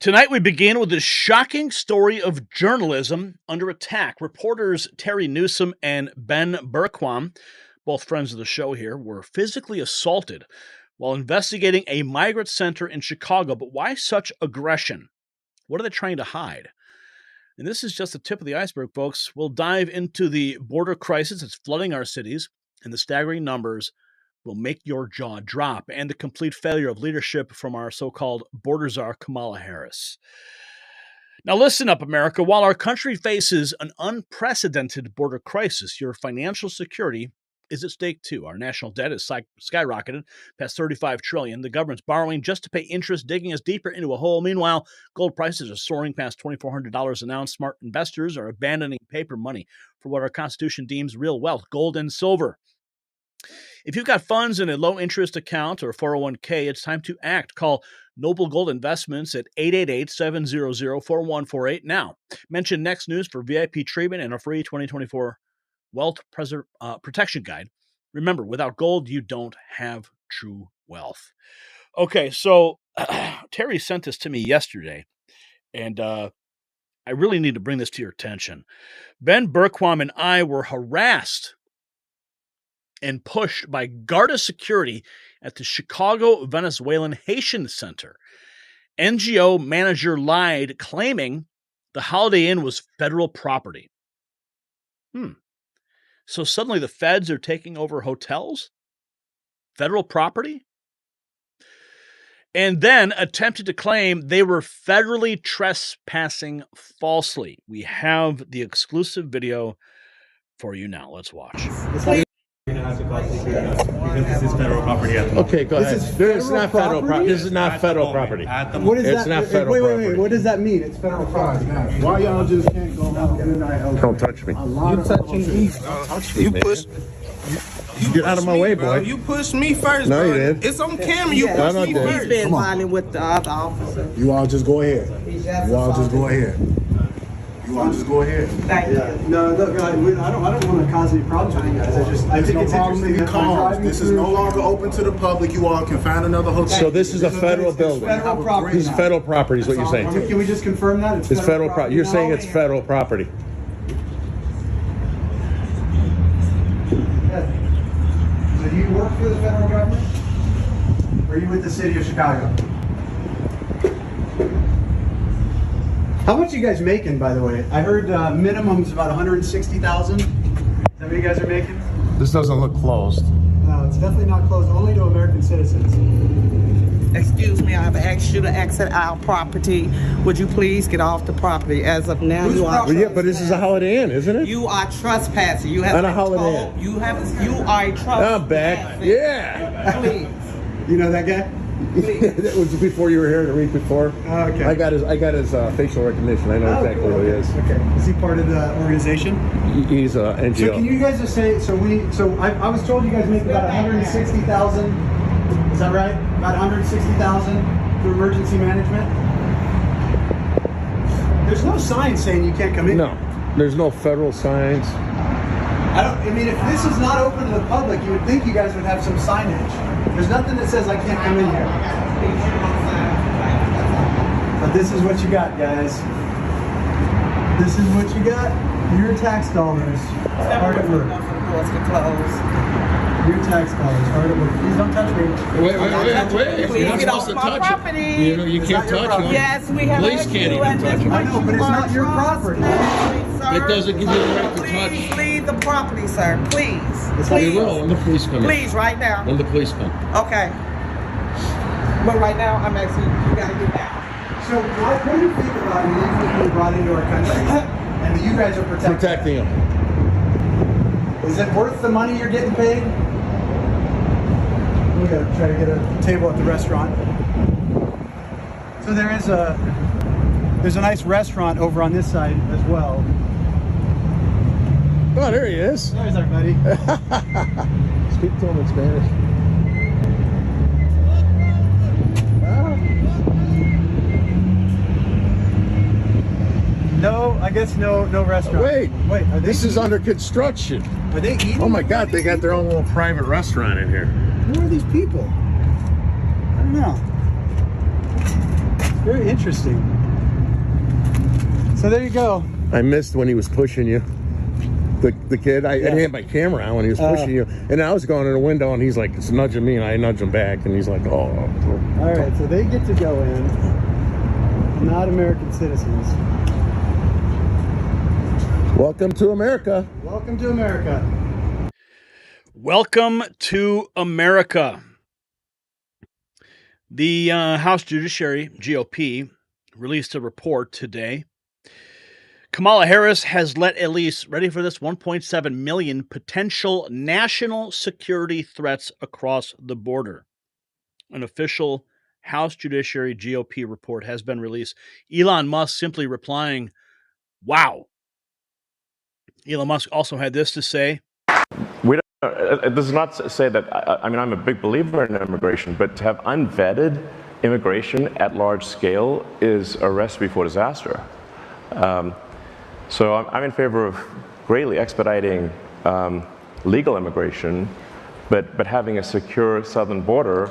Tonight we begin with a shocking story of journalism under attack. Reporters Terry Newsom and Ben Berquam, both friends of the show here, were physically assaulted while investigating a migrant center in Chicago. But why such aggression? What are they trying to hide? And this is just the tip of the iceberg, folks. We'll dive into the border crisis that's flooding our cities and the staggering numbers will make your jaw drop, and the complete failure of leadership from our so-called border czar, Kamala Harris. Now listen up, America. While our country faces an unprecedented border crisis, your financial security is at stake too. Our national debt is skyrocketed past $35 trillion. The government's borrowing just to pay interest, digging us deeper into a hole. Meanwhile, gold prices are soaring past $2,400 an ounce. Smart investors are abandoning paper money for what our Constitution deems real wealth, gold and silver. If you've got funds in a low-interest account or 401k, it's time to act. Call Noble Gold Investments at 888-700-4148 now. Mention Next News for VIP treatment and a free 2024 Wealth Protection Guide. Remember, without gold, you don't have true wealth. Okay, so Terry sent this to me yesterday, and I really need to bring this to your attention. Ben Berquam and I were harassed and pushed by Garda security at the Chicago Venezuelan Haitian Center. NGO manager lied, claiming the Holiday Inn was federal property. So suddenly the feds are taking over hotels? Federal property? And then attempted to claim they were federally trespassing falsely. We have the exclusive video for you now. Let's watch. Because this is federal property at the moment. Okay, go ahead. This is not federal property. This is not federal property. What is It's that? not federal Wait. What does that mean? It's federal property. Why y'all just can't go have a good night? Don't touch me. You touching me? You push. Get out of my way, boy. You pushed me first. No, you bro. did. It's on camera. You pushed me did. first. He's been violent with the other officer. You all just go ahead. You all just go ahead. You all just go ahead. Thank you. No, look, I don't want to cause any problems with you guys. I think No it's problem interesting to be that we're calm. driving This is through- no longer open to the public. You all can find another hotel. So this is a federal building. federal property. This is federal property is what you're saying. Can we just confirm that It's federal property. You're now? saying it's federal property. So do you work for the federal government? Or are you with the city of Chicago? How much are you guys making, by the way? I heard minimum's about $160,000. Is that what you guys are making? This doesn't look closed. No, it's definitely not closed, only to American citizens. Excuse me, I've asked you to exit our property. Would you please get off the property? As of now, Whose you are. property? Well, yeah, but this is a Holiday Inn, isn't it? You are trespassing. You have On a been Holiday told- Inn. You are a trespassing. I'm back. Yeah. Please. You know that guy? That was before you were here the week before. Okay. I got his facial recognition. I know exactly who he is. Okay. Is he part of the organization? He's a NGO. So can you guys just say, I was told you guys make about 160,000, is that right? About 160,000 through emergency management? There's no sign saying you can't come in. No, there's no federal signs. I mean, if this is not open to the public, you would think you guys would have some signage. There's nothing that says I can't come in here. But this is what you got, guys. This is what you got. Your tax dollars hard at work. Your tax dollars hard at work. Please don't touch me. Wait. Please get off my property. You can't Is that your touch property? Yes, we have. Police asked can't you, even and touch this it. I know, but it's you not are your property. trespassing, sir. It doesn't give you the right to touch. Please leave the property, sir. Please. We Please. will when the police come in. Please, right now. When the police come. Okay. But right now, I'm asking you gotta get down. So what do you think about illegally being brought into our country and that you guys are Protecting him. Is it worth the money you're getting paid? We gotta try to get a table at the restaurant. So there's a nice restaurant over on this side as well. Oh, there he is. There's our buddy. Speak to him in Spanish. No, I guess no restaurant. Wait, are this is under construction. Are they eating? Oh my God, they got their own little private restaurant in here. Who are these people? I don't know. Very interesting. So there you go. I missed when he was pushing you. The kid, I had my camera on when he was pushing you. And I was going in the window and he's like, it's nudging me, and I nudge him back. And he's like, oh. All right, so they get to go in. Not American citizens. Welcome to America. Welcome to America. Welcome to America. The House Judiciary GOP released a report today. Kamala Harris has let at least, ready for this, 1.7 million potential national security threats across the border. An official House Judiciary GOP report has been released. Elon Musk simply replying, wow. Elon Musk also had this to say. It does not say that, I mean, I'm a big believer in immigration, but to have unvetted immigration at large scale is a recipe for disaster. So I'm in favor of greatly expediting legal immigration, but having a secure southern border,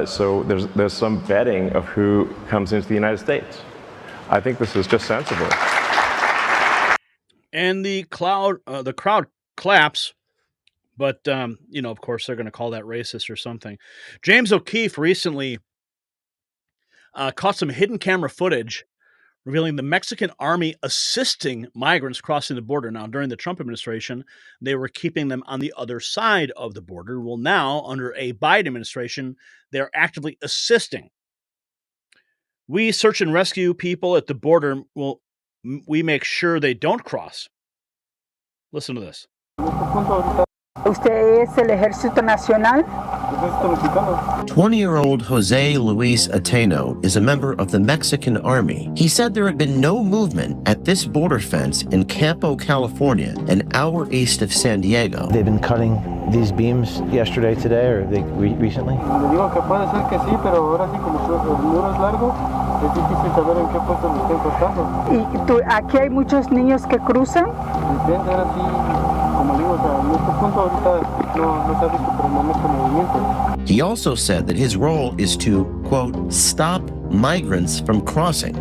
so there's some vetting of who comes into the United States. I think this is just sensible. And the crowd claps, but of course they're going to call that racist or something. James O'Keefe recently caught some hidden camera footage revealing the Mexican army assisting migrants crossing the border. Now, during the Trump administration, they were keeping them on the other side of the border. Well, now, under a Biden administration, they're actively assisting. We search and rescue people at the border. Well, we make sure they don't cross. Listen to this. ¿Usted es el Ejército Nacional? 20-year-old Jose Luis Ateno is a member of the Mexican Army. He said there had been no movement at this border fence in Campo, California, an hour east of San Diego. They've been cutting these beams yesterday, today, or they recently? Le digo que puede ser que sí, pero ahora sí como el muro es largo, es difícil saber en qué puesto lo estén cortando. ¿Y aquí hay muchos niños que cruzan? Depende, ahora sí. He also said that his role is to, quote, stop migrants from crossing.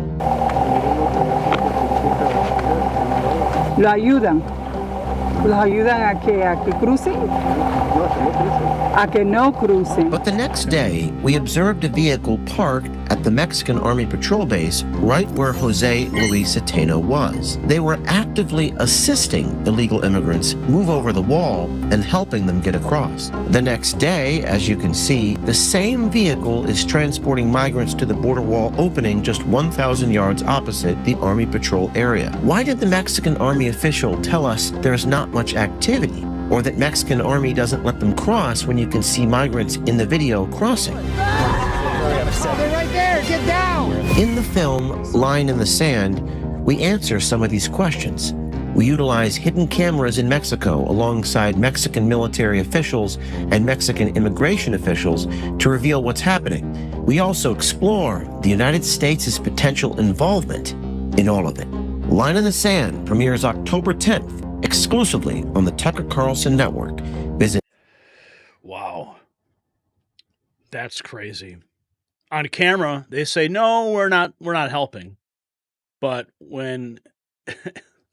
¿Lo ayudan? ¿Los ayudan a que crucen? A que no crucen. But the next day, we observed a vehicle parked at the Mexican Army patrol base right where Jose Luis Ateno was. They were actively assisting illegal immigrants move over the wall and helping them get across. The next day, as you can see, the same vehicle is transporting migrants to the border wall opening just 1,000 yards opposite the Army patrol area. Why did the Mexican Army official tell us there's not much activity, or that Mexican Army doesn't let them cross when you can see migrants in the video crossing? They're right there, get down! In the film, Line in the Sand, we answer some of these questions. We utilize hidden cameras in Mexico alongside Mexican military officials and Mexican immigration officials to reveal what's happening. We also explore the United States' potential involvement in all of it. Line in the Sand premieres October 10th, exclusively on the Tucker Carlson Network. Visit. Wow. That's crazy. On camera, they say, no, we're not helping. But when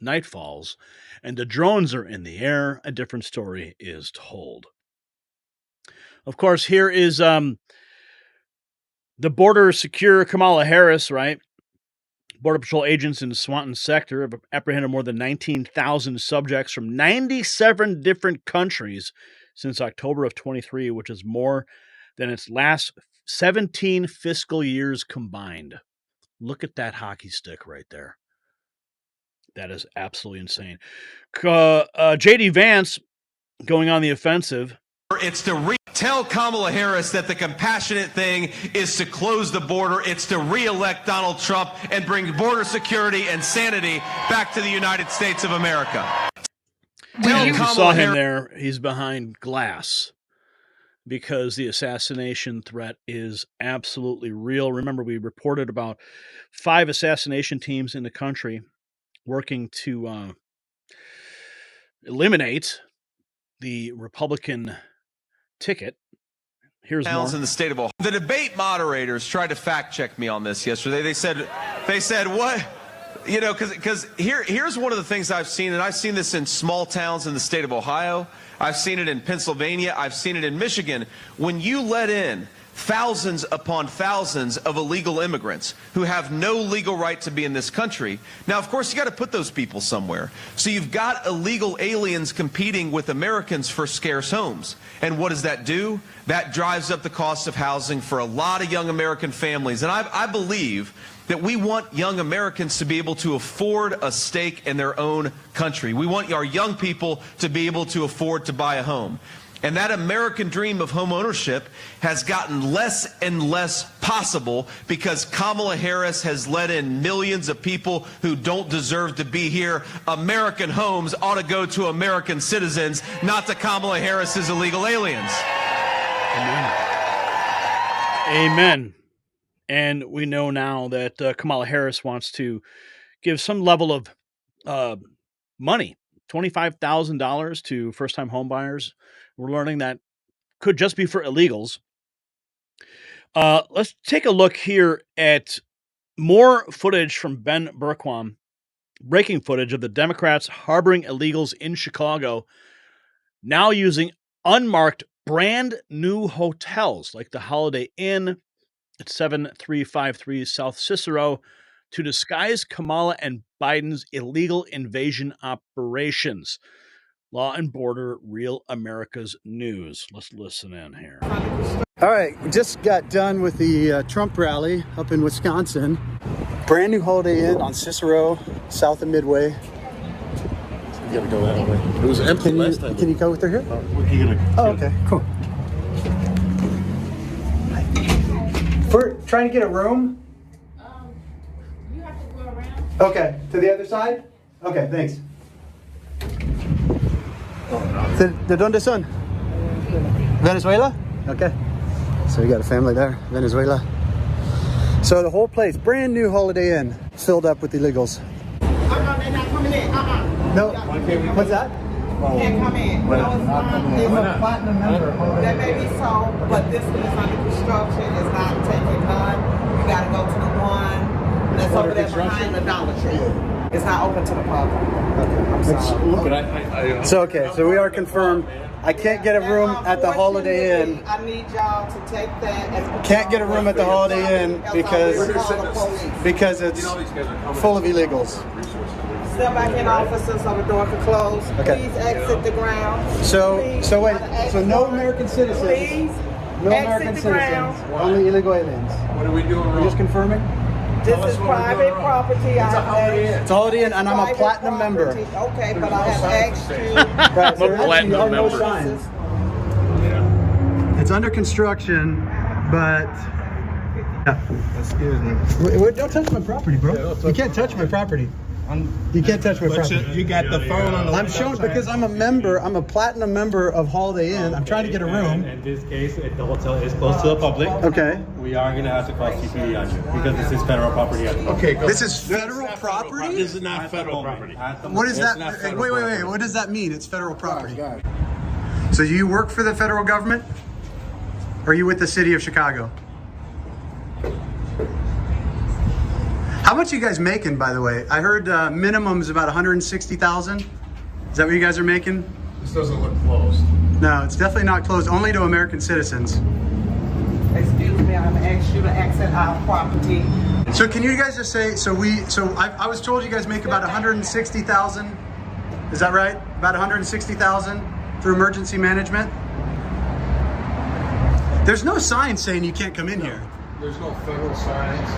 night falls and the drones are in the air, a different story is told. Of course, here is the border secure Kamala Harris, right? Border Patrol agents in the Swanton sector have apprehended more than 19,000 subjects from 97 different countries since October of 23, which is more than its last 17 fiscal years combined. Look at that hockey stick right there. That is absolutely insane. J.D. Vance going on the offensive. It's to tell Kamala Harris that the compassionate thing is to close the border. It's to re-elect Donald Trump and bring border security and sanity back to the United States of America. You saw him there. He's behind glass because the assassination threat is absolutely real. Remember, we reported about 5 assassination teams in the country working to eliminate the Republican ticket. Here's more. In the state of Ohio. The debate moderators tried to fact check me on this yesterday. They said what? You know, because here's one of the things I've seen, and I've seen this in small towns in the state of Ohio. I've seen it in Pennsylvania. I've seen it in Michigan. When you let in thousands upon thousands of illegal immigrants who have no legal right to be in this country. Now, of course, you got to put those people somewhere. So you've got illegal aliens competing with Americans for scarce homes. And what does that do? That drives up the cost of housing for a lot of young American families. And I believe that we want young Americans to be able to afford a stake in their own country. We want our young people to be able to afford to buy a home. And that American dream of home ownership has gotten less and less possible because Kamala Harris has let in millions of people who don't deserve to be here. American homes ought to go to American citizens, not to Kamala Harris's illegal aliens. Amen. Amen. And we know now that Kamala Harris wants to give some level of money, $25,000 to first-time homebuyers. We're learning that could just be for illegals. Let's take a look here at more footage from Ben Berquam, breaking footage of the Democrats harboring illegals in Chicago, now using unmarked brand new hotels like the Holiday Inn at 7353 South Cicero to disguise Kamala and Biden's illegal invasion operations. Law and Border, Real America's News. Let's listen in here. All right, just got done with the Trump rally up in Wisconsin. Brand new Holiday Inn on Cicero, south of Midway. You gotta go that way. It was empty last time. Can you go through here? Oh, okay, cool. We're trying to get a room. You have to go around. Okay, to the other side? Okay, thanks. ¿De dónde son? Venezuela? Okay. So we got a family there, Venezuela. So the whole place, brand new Holiday Inn, filled up with illegals. They're not coming in. No. What's that? Can't come in. No, it's not. It's a platinum member. That may be so, but this one is under construction. It's not taking time. You got to go to the one that's over there behind the Dollar Tree. It's not open to the public. Okay. I'm sorry. So we are confirmed. I can't get a room at the Holiday Inn. I need y'all to take that as Can't get a room at the Holiday Inn because it's full of illegals. Step back in, officers, so the door can close. Okay. Please exit the ground. So wait. Please. So no American citizens. Please. No American Exit the citizens. ground. Only illegal aliens. What are we doing wrong? You're just confirming? This is private property. It's a Holiday Inn, and I'm a platinum member. Okay, but I have asked you. Right, so I'm a platinum no member. signs. It's under construction, but Excuse me. wait, don't touch my property, bro. You can't touch my property. You can't touch my property. You got the phone on the I'm showing because I'm a member. I'm a platinum member of Holiday Inn. I'm trying to get a room. In this case, if the hotel is close to the public, Okay. we are going to have to call CPD on you because this is federal property. Okay, go. This is federal property? This is not federal property. What is that? Wait. What does that mean? It's federal property. So you work for the federal government? Or are you with the city of Chicago? How much are you guys making, by the way? I heard minimum is about $160,000. Is that what you guys are making? This doesn't look closed. No, it's definitely not closed. Only to American citizens. Excuse me, I'm asked you to exit our property. So can you guys just say, I was told you guys make about $160,000. Is that right? About $160,000 through emergency management? There's no sign saying you can't come in here. There's no federal signs.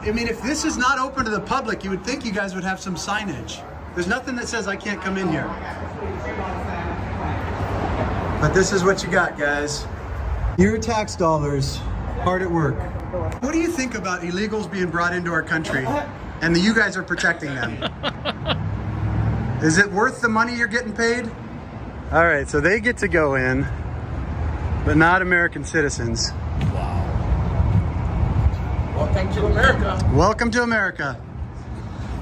I mean, if this is not open to the public, you would think you guys would have some signage. There's nothing that says I can't come in here. But this is what you got, guys. Your tax dollars, hard at work. What do you think about illegals being brought into our country and that you guys are protecting them? Is it worth the money you're getting paid? All right, so they get to go in, but not American citizens. Welcome to America. Welcome to America.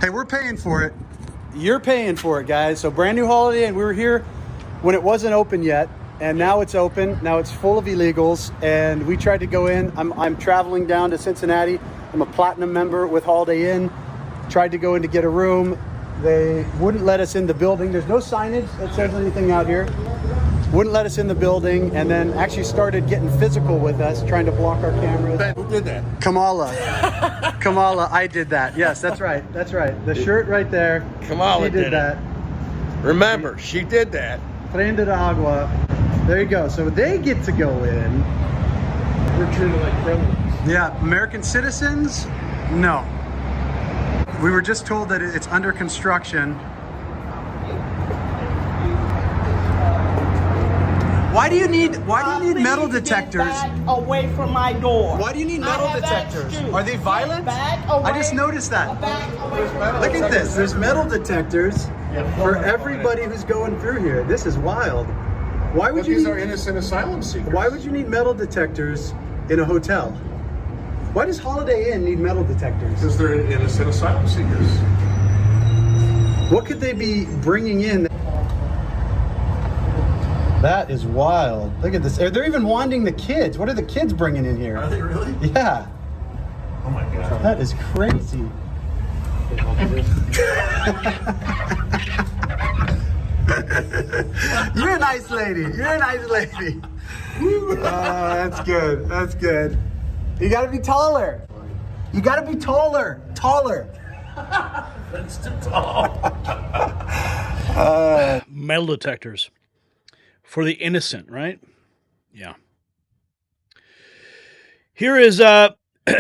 Hey, we're paying for it. You're paying for it, guys. So brand new Holiday Inn. We were here when it wasn't open yet, and now it's open. Now it's full of illegals, and we tried to go in. I'm traveling down to Cincinnati. I'm a platinum member with Holiday Inn. tried to go in to get a room. They wouldn't let us in the building. There's no signage that says anything out here. Wouldn't let us in the building, and then actually started getting physical with us, trying to block our cameras. Who did that? Kamala. Kamala, I did that. Yes, that's right. That's right. The shirt right there. Kamala she did that. Remember, she did that. Prende de agua. There you go. So they get to go in. We're treated like criminals. Yeah, American citizens? No. We were just told that it's under construction. Why do you need metal detectors? Back away from my door. Why do you need metal detectors? Are they violent? I just noticed that. Look at this. There's metal detectors for everybody who's going through here. This is wild. Why would you? These are innocent asylum seekers. Why would you need metal detectors in a hotel? Why does Holiday Inn need metal detectors? Because they're innocent asylum seekers. What could they be bringing in? That is wild. Look at this. They're even wanding the kids. What are the kids bringing in here? Are they really? Yeah. Oh my God. That is crazy. You're a nice lady. You're a nice lady. That's good. That's good. You gotta be taller. You gotta be taller. Taller. That's too tall. Metal detectors for the innocent, right? Yeah. Here is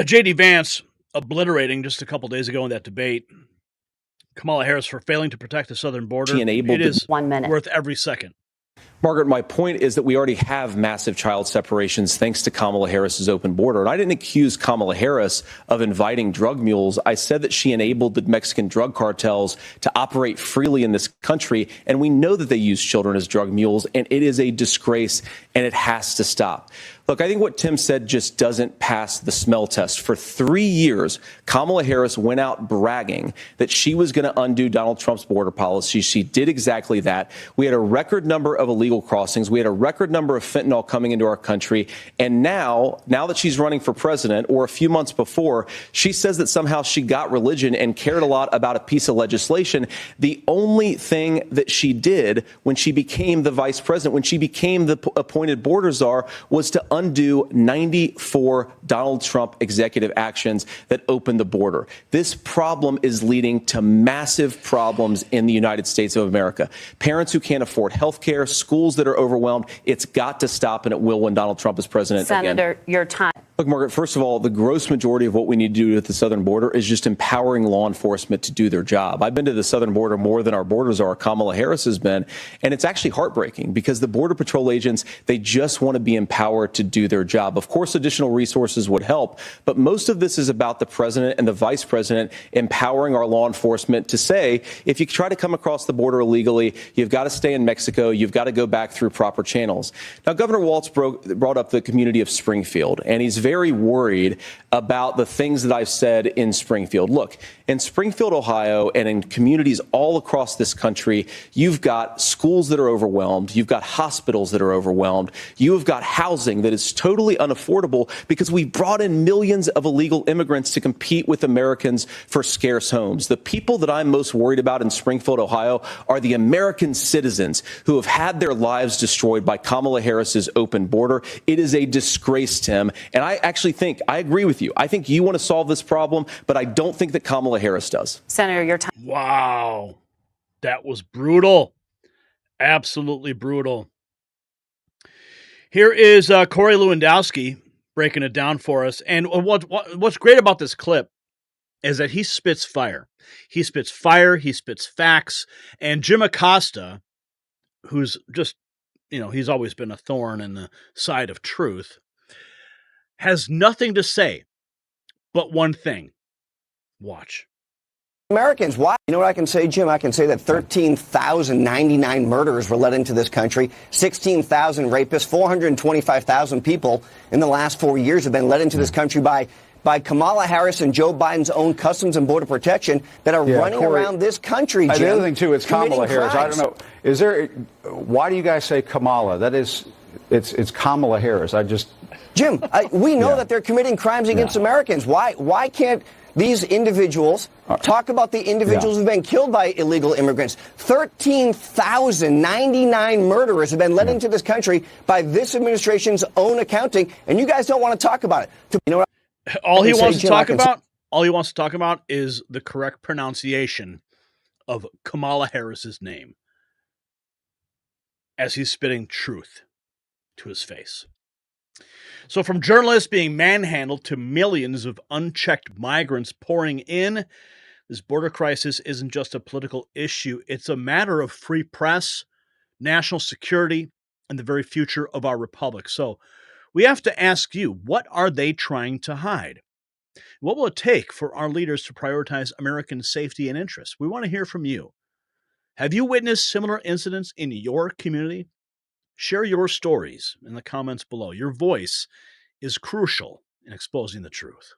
J.D. Vance obliterating just a couple days ago in that debate Kamala Harris for failing to protect the southern border. It is 1 minute worth every second. Margaret, my point is that we already have massive child separations thanks to Kamala Harris's open border. And I didn't accuse Kamala Harris of inviting drug mules. I said that she enabled the Mexican drug cartels to operate freely in this country. And we know that they use children as drug mules. And it is a disgrace, and it has to stop. Look, I think what Tim said just doesn't pass the smell test. For 3 years, Kamala Harris went out bragging that she was going to undo Donald Trump's border policy. She did exactly that. We had a record number of illegal crossings. We had a record number of fentanyl coming into our country. And now that she's running for president, or a few months before, she says that somehow she got religion and cared a lot about a piece of legislation. The only thing that she did when she became the vice president, when she became the appointed border czar, was to undo 94 Donald Trump executive actions that opened the border. This problem is leading to massive problems in the United States of America. Parents who can't afford health care, schools that are overwhelmed. It's got to stop, and it will when Donald Trump is president again. Senator, your time. Look, Margaret, first of all, the gross majority of what we need to do at the southern border is just empowering law enforcement to do their job. I've been to the southern border more than our borders are. Kamala Harris has been. And it's actually heartbreaking because the Border Patrol agents, they just want to be empowered to do their job. Of course, additional resources would help. But most of this is about the president and the vice president empowering our law enforcement to say, if you try to come across the border illegally, you've got to stay in Mexico. You've got to go back through proper channels. Now, Governor Walz brought up the community of Springfield, and he's very worried about the things that I've said in Springfield. Look, in Springfield, Ohio, and in communities all across this country, you've got schools that are overwhelmed. You've got hospitals that are overwhelmed. You have got housing that is totally unaffordable because we brought in millions of illegal immigrants to compete with Americans for scarce homes. The people that I'm most worried about in Springfield, Ohio, are the American citizens who have had their lives destroyed by Kamala Harris's open border. It is a disgrace, Tim. And I actually think, I agree with you. I think you want to solve this problem, but I don't think that Kamala Harris does. Senator, your time. Wow. That was brutal. Absolutely brutal. Here is Corey Lewandowski breaking it down for us. And what's great about this clip is that he spits fire. He spits fire. He spits facts. And Jim Acosta, who's just, he's always been a thorn in the side of truth, has nothing to say but one thing. Watch. Americans. Why? You know what I can say, Jim? I can say that 13,099 murderers were let into this country, 16,000 rapists, 425,000 people in the last 4 years have been let into this country by Kamala Harris and Joe Biden's own Customs and Border Protection that are running Corey, around this country, Jim. The other thing, too, is Kamala Harris. Crimes. I don't know. Why do you guys say Kamala? That is, it's Kamala Harris. Jim, we know that they're committing crimes against Americans. Why can't these individuals, talk about the individuals who've been killed by illegal immigrants. 13,099 murderers have been let into this country by this administration's own accounting, and you guys don't want to talk about it. You know what? All he wants to talk about is the correct pronunciation of Kamala Harris's name as he's spitting truth to his face. So from journalists being manhandled to millions of unchecked migrants pouring in, this border crisis isn't just a political issue. It's a matter of free press, national security, and the very future of our republic. So we have to ask you, what are they trying to hide? What will it take for our leaders to prioritize American safety and interests? We want to hear from you. Have you witnessed similar incidents in your community? Share your stories in the comments below. Your voice is crucial in exposing the truth.